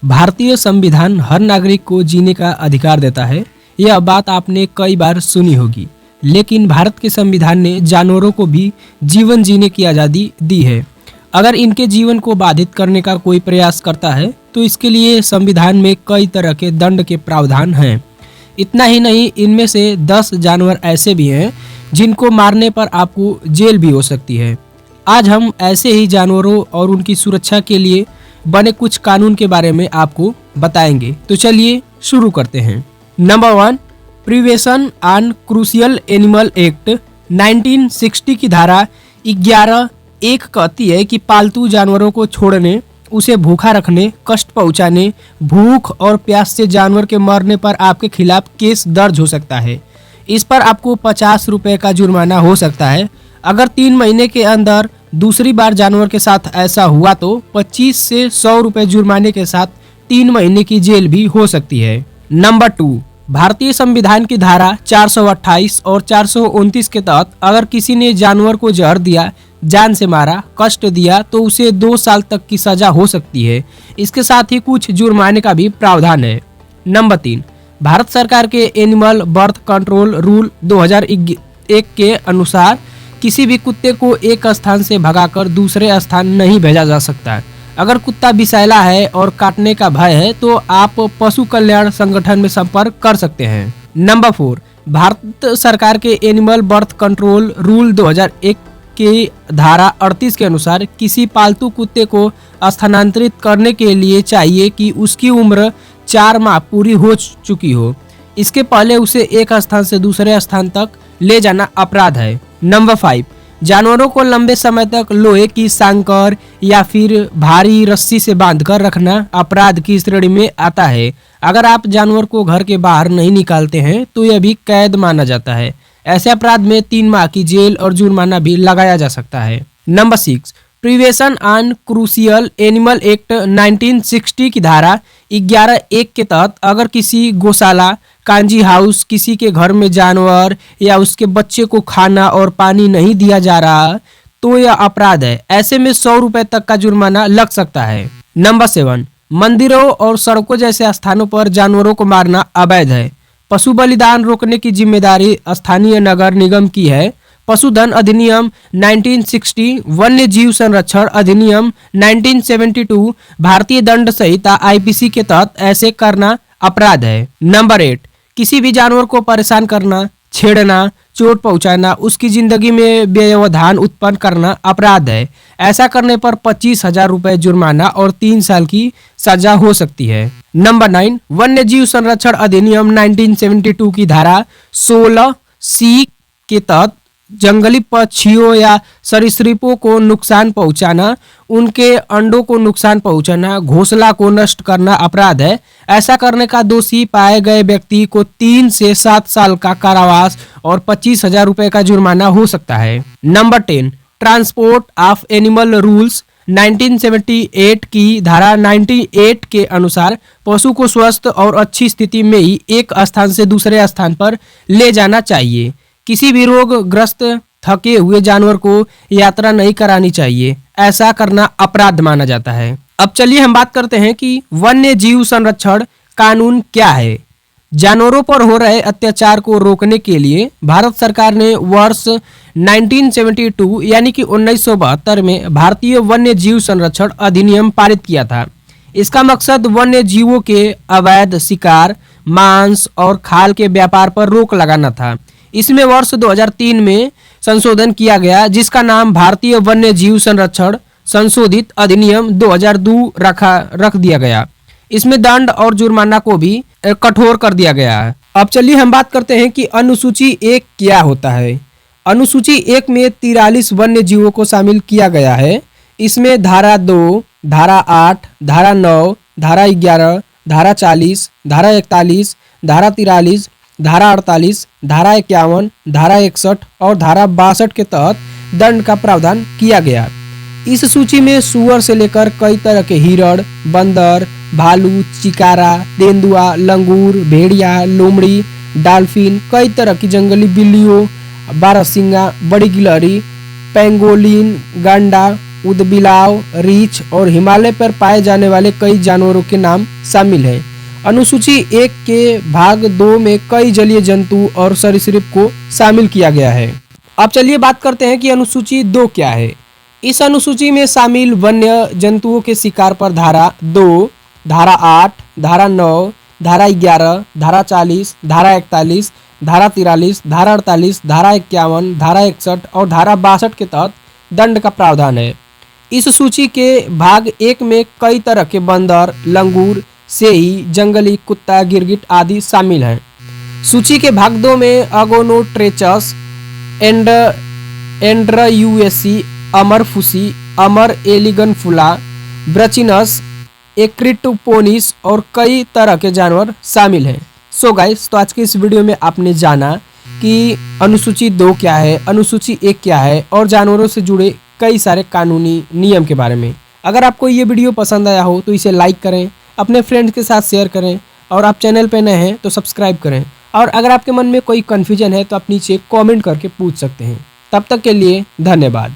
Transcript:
भारतीय संविधान हर नागरिक को जीने का अधिकार देता है। यह बात आपने कई बार सुनी होगी, लेकिन भारत के संविधान ने जानवरों को भी जीवन जीने की आज़ादी दी है। अगर इनके जीवन को बाधित करने का कोई प्रयास करता है तो इसके लिए संविधान में कई तरह के दंड के प्रावधान हैं। इतना ही नहीं, इनमें से 10 जानवर ऐसे भी हैं जिनको मारने पर आपको जेल भी हो सकती है। आज हम ऐसे ही जानवरों और उनकी सुरक्षा के लिए बने कुछ कानून के बारे में आपको बताएंगे। तो चलिए शुरू करते हैं। Number 1, prevention on crucial animal act 1960 की धारा 11(1) कहती है कि पालतू जानवरों को छोड़ने, उसे भूखा रखने, कष्ट पहुंचाने, भूख और प्यास से जानवर के मरने पर आपके खिलाफ केस दर्ज हो सकता है। इस पर आपको 50 रुपए का जुर्माना हो सकता है। अगर 3 महीने के अंदर दूसरी बार जानवर के साथ ऐसा हुआ तो 25 से 100 रुपए जुर्माने के साथ 3 महीने की जेल भी हो सकती है। नंबर 2, भारतीय संविधान की धारा 428 और 429 के तहत अगर किसी ने जानवर को जहर दिया, जान से मारा, कष्ट दिया तो उसे 2 साल तक की सजा हो सकती है। इसके साथ ही कुछ जुर्माने का भी प्रावधान है। नंबर 3, भारत सरकार के एनिमल बर्थ कंट्रोल रूल 2001 के अनुसार किसी भी कुत्ते को एक स्थान से भगाकर दूसरे स्थान नहीं भेजा जा सकता। अगर कुत्ता विषैला है और काटने का भय है तो आप पशु कल्याण संगठन में संपर्क कर सकते हैं। नंबर 4, भारत सरकार के एनिमल बर्थ कंट्रोल रूल 2001 के धारा 38 के अनुसार किसी पालतू कुत्ते को स्थानांतरित करने के लिए चाहिए कि उसकी उम्र 4 माह पूरी हो चुकी हो। इसके पहले उसे एक स्थान से दूसरे स्थान तक ले जाना अपराध है। नंबर 5, जानवरों को लंबे समय तक लोहे की सांकर या फिर भारी रस्सी से बांधकर रखना अपराध की श्रेणी में आता है। अगर आप जानवर को घर के बाहर नहीं निकालते हैं तो यह भी कैद माना जाता है। ऐसे अपराध में 3 माह की जेल और जुर्माना भी लगाया जा सकता है। Number 6, prevention on crucial animal act 1960 की धारा 11(1) के तहत अगर किसी गौशाला, कांजी हाउस, किसी के घर में जानवर या उसके बच्चे को खाना और पानी नहीं दिया जा रहा तो यह अपराध है। ऐसे में 100 रुपए तक का जुर्माना लग सकता है। नंबर 7, मंदिरों और सड़कों जैसे स्थानों पर जानवरों को मारना अवैध है। पशु बलिदान रोकने की जिम्मेदारी स्थानीय नगर निगम की है। पशुधन अधिनियम 1960, वन्य जीव संरक्षण अधिनियम 1972, भारतीय दंड संहिता IPC के तहत ऐसे करना अपराध है। नंबर 8, किसी भी जानवर को परेशान करना, छेड़ना, चोट पहुंचाना, उसकी जिंदगी में व्यवधान उत्पन्न करना अपराध है। ऐसा करने पर 25,000 रुपए जुर्माना और 3 साल की सजा हो सकती है। नंबर 9, वन्य जीव संरक्षण अधिनियम 1972 की धारा 16C के तहत जंगली पक्षियों या सरीसृपों को नुकसान पहुंचाना, उनके अंडों को नुकसान पहुंचाना, घोंसला को नष्ट करना अपराध है। ऐसा करने का दोषी पाए गए व्यक्ति को 3 से 7 साल का कारावास और 25,000 रुपए का जुर्माना हो सकता है। Number 10, transport of animal rules 1978 की धारा 98 के अनुसार पशु को स्वस्थ और अच्छी स्थिति में ही एक स्थान से दूसरे स्थान पर ले जाना चाहिए। किसी भी रोग ग्रस्त थके हुए जानवर को यात्रा नहीं करानी चाहिए। ऐसा करना अपराध माना जाता है। अब चलिए हम बात करते हैं कि वन्य जीव संरक्षण कानून क्या है। जानवरों पर हो रहे अत्याचार को रोकने के लिए भारत सरकार ने वर्ष 1972 यानी कि 1972 में भारतीय वन्य जीव संरक्षण अधिनियम पारित किया था। इसका मकसद वन्य जीवों के अवैध शिकार, मांस और खाल के व्यापार पर रोक लगाना था। इसमें वर्ष 2003 में संशोधन किया गया जिसका नाम भारतीय वन्य जीव संरक्षण संशोधित अधिनियम 2002 रख दिया गया। इसमें दंड और जुर्माना को भी कठोर कर दिया गया है। अब चलिए हम बात करते हैं कि अनुसूची 1 क्या होता है। अनुसूची 1 में 43 वन्य जीवों को शामिल किया गया है। इसमें धारा 2, धारा 8, धारा 9, धारा 11, धारा 40, धारा 41, धारा 43, धारा 48, धारा 51, धारा 61 और धारा 62 के तहत दंड का प्रावधान किया गया। इस सूची में सुअर से लेकर कई तरह के हिरण, बंदर, भालू, चिकारा, तेंदुआ, लंगूर, भेड़िया, लोमड़ी, डॉल्फिन, कई तरह की जंगली बिल्लियों, बारहसिंगा, बड़ी गिलहरी, पेंगोलिन, गंडा, ऊदबिलाव, रीछ और हिमालय पर पाए जाने वाले कई जानवरों के नाम शामिल हैं। अनुसूची 1 के भाग 2 में कई जलीय जंतु और सरीसृप को शामिल किया गया है। अब चलिए बात करते हैं कि अनुसूची 2 क्या है। इस अनुसूची में शामिल वन्य जंतुओं के शिकार पर धारा 2, धारा 8, धारा 9, धारा 11, धारा 40, धारा 41, धारा 43, धारा 48, धारा 51, धारा 61 और धारा 62 के तहत दंड का प्रावधान है। इस सूची के भाग 1 में कई तरह के बंदर, लंगूर, सेही, जंगली कुत्ता, गिरगिट आदि शामिल हैं। सूची के भाग 2 में अगोनोट्रेचस, एंड्रयूएसी, अमरफुसी, अमर एलिगनफुला, ब्रचिनस, एक्रिटोपोनिस और कई तरह के जानवर शामिल हैं। सो गाइस, तो आज के इस वीडियो में आपने जाना कि अनुसूची 2 क्या है, अनुसूची 1 क्या है और जानवरों से जुड़े कई सारे कानूनी नियम के बारे में। अगर आपको ये वीडियो पसंद आया हो तो इसे लाइक करें, अपने फ्रेंड्स के साथ शेयर करें और आप चैनल पे नए हैं तो सब्सक्राइब करें। और अगर आपके मन में कोई कन्फ्यूजन है तो आप नीचे कमेंट करके पूछ सकते हैं। तब तक के लिए धन्यवाद।